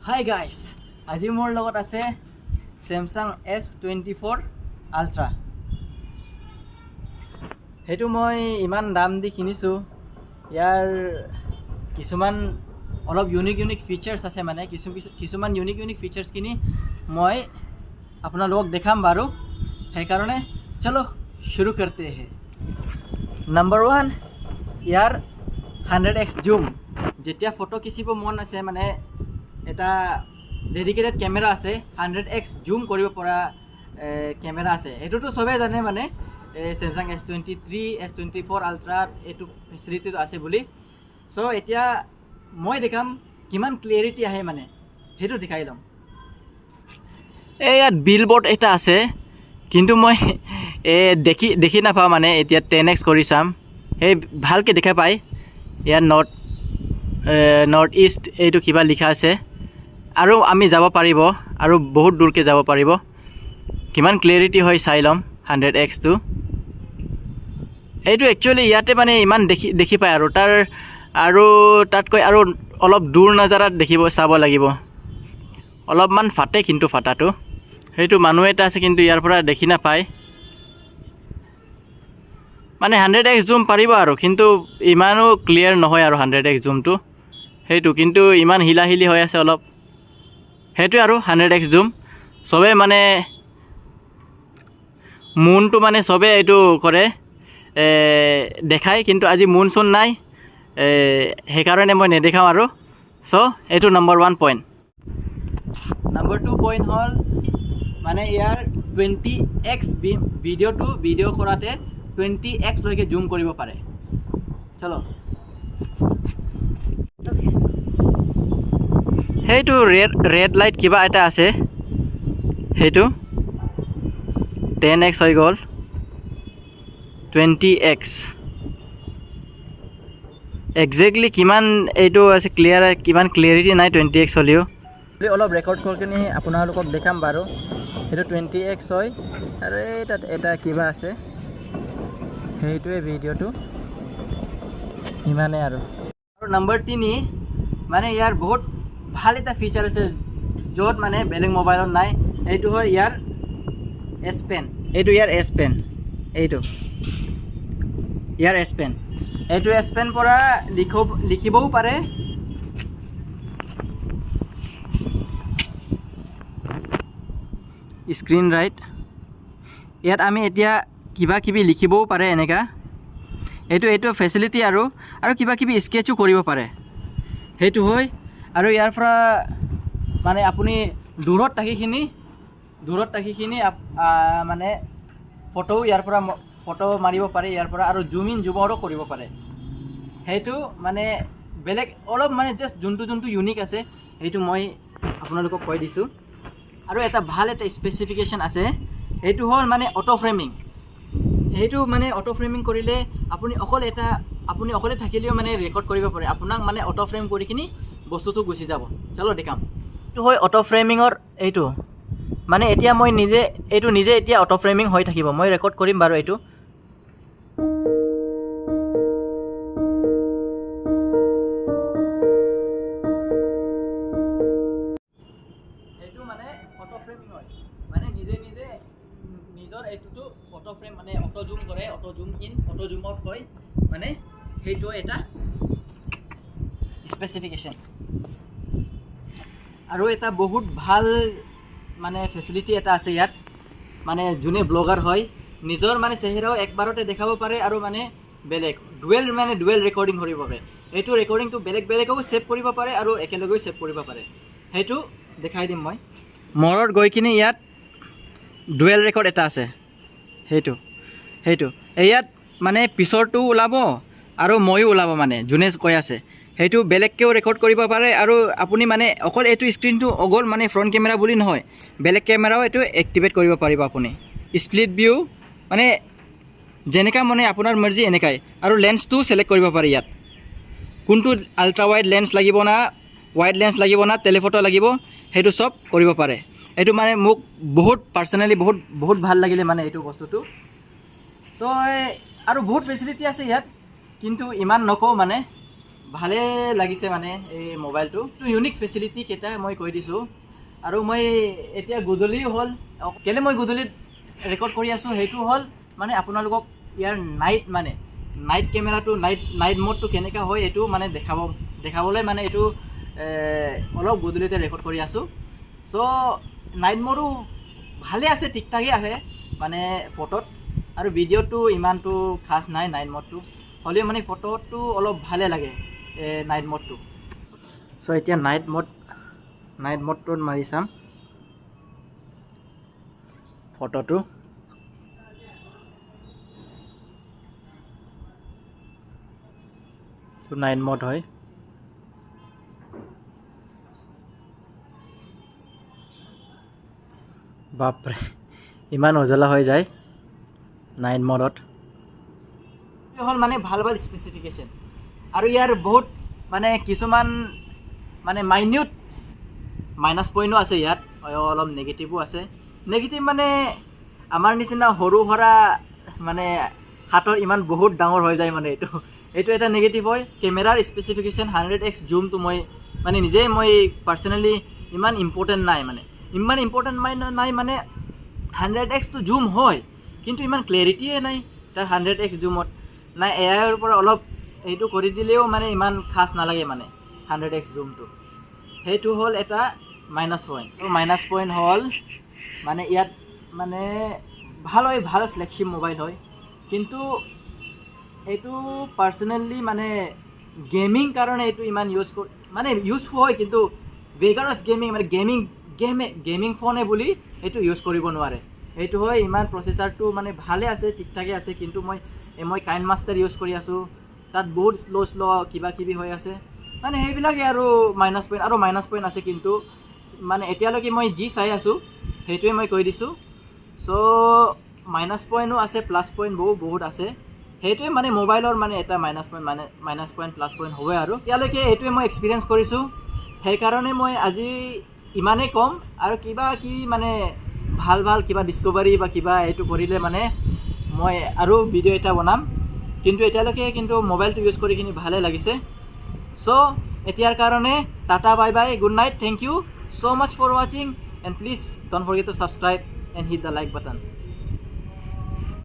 Hi guys, আজি মোৰ লগত আছে Samsung S24 Ultra। হেতু মই ইমান দাম দি কিনিছো। ইয়াৰ কিছুমান অলপ ইউনিক ফিচাৰ্স আছে, মানে কিছুমান ইউনিক ফিচাৰ্স কিনি মই আপোনালোকক দেখাম বাৰু। সেই কাৰণে চলো শুৰু करते हैं। नंबर 1 ইয়াৰ 100x জুম। যেতিয়া ফটো খিচিব মন আছে, মানে এটা ডেডিকেটেড ক্যামেরা আছে, 100x জুম কৰিব পৰা ক্যামেরা আছে। এটোতো সবে জানে, মানে Samsung S23 S24 Ultra এটো ফেসিলিটি আছে বুলি। সো এতিয়া মই দেখাম কিমান ক্লিয়াৰিটি আহে, মানে হেতু দেখাই লম। ইয়াত বিলবোৰ্ড এটা আছে, কিন্তু মই দেখি নাপাওঁ, মানে এতিয়া 10x কৰি চাম। এই ভালকে দেখা পাই। ইয়াত নৰ্থ ইস্ট এইটো কিবা লিখা আছে, আৰু আমি যাব পাৰিব, আৰু বহুত দূৰকে যাব পাৰিব। কিমান ক্লিয়াৰিটি হয় চাই লম 100x টো। এইটো একচুয়ালি ইয়াতে মানে ইমান দেখি পায়, আৰু তাতকৈ আৰু অলপ দূৰ নজাৰাত চাব লাগিব। অলপমান ফাটে, কিন্তু ফাটাটো সেইটো মানুহ এটা আছে, কিন্তু ইয়াৰ পৰা দেখি নাপায়। মানে 100x জুম পাৰিব, আৰু কিন্তু ইমানো ক্লিয়াৰ নহয় আৰু 100x জুমটো। সেইটো কিন্তু ইমান হিলাহিলি হৈ আছে অলপ। সেইটো আৰু 100x জুম সবে মানে মুনটো মানে সবে এইটো কৰে দেখায়, কিন্তু আজি মুন চুন নাই, সেইকাৰণে মই নেদেখাওঁ আৰু। সো এইটো নম্বৰ 1 পইণ্ট। নম্বৰ 2 পইণ্ট হ'ল, মানে ইয়াৰ 20x ভিডিঅ' কৰাতে 20x লৈকে জুম কৰিব পাৰে। চলো। সেইটো ৰেড লাইট কিবা এটা আছে, সেইটো 10x হৈ গ'ল, 20x একজেক্টলি কিমান এইটো আছে ক্লিয়াৰ, কিমান ক্লিয়াৰিটি নাই 20x হ'লেও। অলপ ৰেকৰ্ড কৰি কিনি আপোনালোকক দেখাম বাৰু। সেইটো 20x হয়, আৰু তাত এটা কিবা আছে, সেইটোৱে ভিডিঅ'টো ইমানে আৰু নম্বৰ 3, মানে ইয়াৰ বহুত ভাল এটা ফিচাৰ আছে, য'ত মানে বেলেগ মোবাইলত নাই। এইটো হয় ইয়াৰ S Pen। এইটো ইয়াৰ S Pen, এইটো ইয়াৰ S Pen। এইটো S Pen পৰা লিখিবও পাৰে, স্ক্ৰীন ৰাইট। ইয়াত আমি এতিয়া কিবা কিবি লিখিবও পাৰে এনেকা। এইটো ফেচিলিটি, আৰু কিবা কিবি স্কেচো কৰিব পাৰে। সেইটো হয়, আৰু ইয়াৰ পৰা মানে আপুনি দূৰত থাকিখিনি মানে ইয়াৰ পৰা ফটো মাৰিব পাৰে ইয়াৰ পৰা, আৰু জুম ইন জুম আউটো কৰিব পাৰে। সেইটো মানে বেলেগ অলপ, মানে জাষ্ট যোনটো ইউনিক আছে সেইটো মই আপোনালোকক কৈ দিছোঁ। আৰু এটা ভাল এটা স্পেচিফিকেশ্যন আছে, সেইটো হ'ল মানে অটো ফ্ৰেমিং। সেইটো মানে অটো ফ্ৰেমিং কৰিলে আপুনি অকলে থাকিলেও মানে ৰেকৰ্ড কৰিব পাৰে। আপোনাক মানে অটো ফ্ৰেম কৰি কিনি বস্তুটো গুচি যাব। চলো দেখাম। এইটো হয় অটো ফ্ৰেমিঙৰ। এইটো মানে এতিয়া মই নিজে এতিয়া অটো ফ্ৰেমিং হৈ থাকিব। মই ৰেকৰ্ড কৰিম বাৰু। এইটো মানে অটো ফ্ৰেমিং হয়, মানে নিজে নিজৰ এইটোতো অটো ফ্ৰেম, মানে অটো জুম কৰে, auto zoom in auto zoom out হয়, মানে সেইটো এটা স্পেচিফিকেশ্যন। আৰু এটা বহুত ভাল মানে ফেচিলিটি এটা আছে ইয়াত, মানে যোনে ব্লগাৰ হয় নিজৰ মানে চেহেৰাও একবাৰতে দেখাব পাৰে, আৰু মানে বেলেগ ডুৱেল ৰেকৰ্ডিং কৰিব পাৰে। এইটো ৰেকৰ্ডিংটো বেলেগেও ছেভ কৰিব পাৰে, আৰু একেলগেও ছেভ কৰিব পাৰে। সেইটো দেখাই দিম মই। মৰত গৈ কিনি ইয়াত ডুৱেল ৰেকৰ্ড এটা আছে, সেইটো ইয়াত মানে পিছৰটো ওলাব, আৰু ময়ো ওলাব, মানে যোনে কৈ আছে সেইটো বেলেগকেও ৰেকৰ্ড কৰিব পাৰে। আৰু আপুনি মানে অকল এইটো স্ক্ৰীনটো অকল মানে ফ্ৰণ্ট কেমেৰা বুলি নহয়, বেলেগ কেমেৰাও এইটো এক্টিভেট কৰিব পাৰিব আপুনি। স্প্লিট ভিউ, মানে যেনেকা মানে আপোনাৰ মৰ্জি এনেকাই। আৰু লেন্সটো চিলেক্ট কৰিব পাৰি ইয়াত, কোনটো আল্ট্ৰা ৱাইড লেন্স লাগিব না, ৱাইড লেন্স লাগিব না, টেলিফটো লাগিব, সেইটো চব কৰিব পাৰে। এইটো মানে মোক বহুত পাৰ্চনেলি বহুত ভাল লাগিলে, মানে এইটো বস্তুটো। চ' আৰু বহুত ফেচিলিটি আছে ইয়াত, কিন্তু ইমান নকওঁ, মানে ভালে লাগিছে মানে এই মোবাইলটো ইউনিক ফেচিলিটি কেইটা মই কৈ দিছোঁ আৰু মই এতিয়া গধূলি হ'ল কেলৈ মই গধূলিত ৰেকৰ্ড কৰি আছোঁ সেইটো হ'ল মানে আপোনালোকক ইয়াৰ নাইট কেমেৰাটো নাইট মোডটো কেনেকুৱা হয় এইটো মানে দেখাবলৈ মানে এইটো অলপ গধূলিতে ৰেকৰ্ড কৰি আছোঁ চ' নাইট মোডো ভালে আছে ঠিক ঠাকেই আছে মানে ফটোত আৰু ভিডিঅ'টো ইমানটো খাছ নাই নাইট মোডটো হ'লেও মানে ফটোটো অলপ ভালে লাগে নাইট মোডটো চ' এতিয়া নাইট মোডটোত মাৰি চাম ফটোটো নাইট মোড হয় বাপৰে ইমান উজ্বলা হৈ যায় নাইট মোডত হ'ল মানে ভাল স্পেচিফিকেশ্যন আৰু ইয়াৰ বহুত মানে কিছুমান মানে মাইনিউট মাইনাছ পইণ্টো আছে ইয়াত অলপ নেগেটিভো আছে নেগেটিভ মানে আমাৰ নিচিনা সৰু সুৰা মানে হাতৰ ইমান বহুত ডাঙৰ হৈ যায় মানে এইটো এটা নেগেটিভ হয় কেমেৰাৰ স্পেচিফিকেশ্যন 100x জুমটো মই পাৰ্চনেলি ইমান ইম্পৰ্টেণ্ট নাই মানে 100x টো জুম হয় কিন্তু ইমান ক্লেৰিটিয়ে নাই তাৰ 100x জুমত নাই এআইৰ পৰা অলপ এইটো কৰি দিলেও মানে ইমান খাছ নালাগে মানে 100x জুমটো সেইটো হ'ল এটা মাইনাছ পইণ্ট হ'ল মানে ইয়াত মানে ভাল ফ্লেগশ্বিপ মোবাইল হয় কিন্তু এইটো পাৰ্চনেলি মানে গেমিং কাৰণে এইটো ইমান ইউজফুল হয় কিন্তু ভেগাৰাছ গেমিং মানে গেমিং ফোনে বুলি এইটো ইউজ কৰিব নোৱাৰে এইটো হয় ইমান প্ৰচেছৰটো মানে ভালে আছে ঠিক ঠাকে আছে কিন্তু মই কাইন মাষ্টাৰ ইউজ কৰি আছোঁ তাত বহুত শ্ল' কিবা কিবি হৈ আছে মানে সেইবিলাকে আৰু মাইনাছ পইণ্ট আছে কিন্তু মানে এতিয়ালৈকে মই যি চাই আছোঁ সেইটোৱে মই কৈ দিছোঁ চ' মাইনাছ পইণ্টো আছে প্লাছ পইণ্ট বহুত আছে সেইটোৱে মানে মোবাইলৰ মানে এটা মাইনাছ পইণ্ট প্লাছ পইণ্ট হ'বই আৰু এতিয়ালৈকে এইটোৱে মই এক্সপিৰিয়েঞ্চ কৰিছোঁ সেইকাৰণে মই আজি ইমানেই ক'ম আৰু কিবা কিবি মানে ভাল কিবা ডিস্কভাৰী বা কিবা এইটো কৰিলে মানে মই আৰু ভিডিঅ' এটা বনাম কিন্তু এতিয়ালৈকে কিন্তু মোবাইলটো ইউজ কৰি কিনি ভালে লাগিছে চ' এতিয়াৰ কাৰণে tata bye bye good night thank you so much for watching and please don't forget to subscribe and hit the like button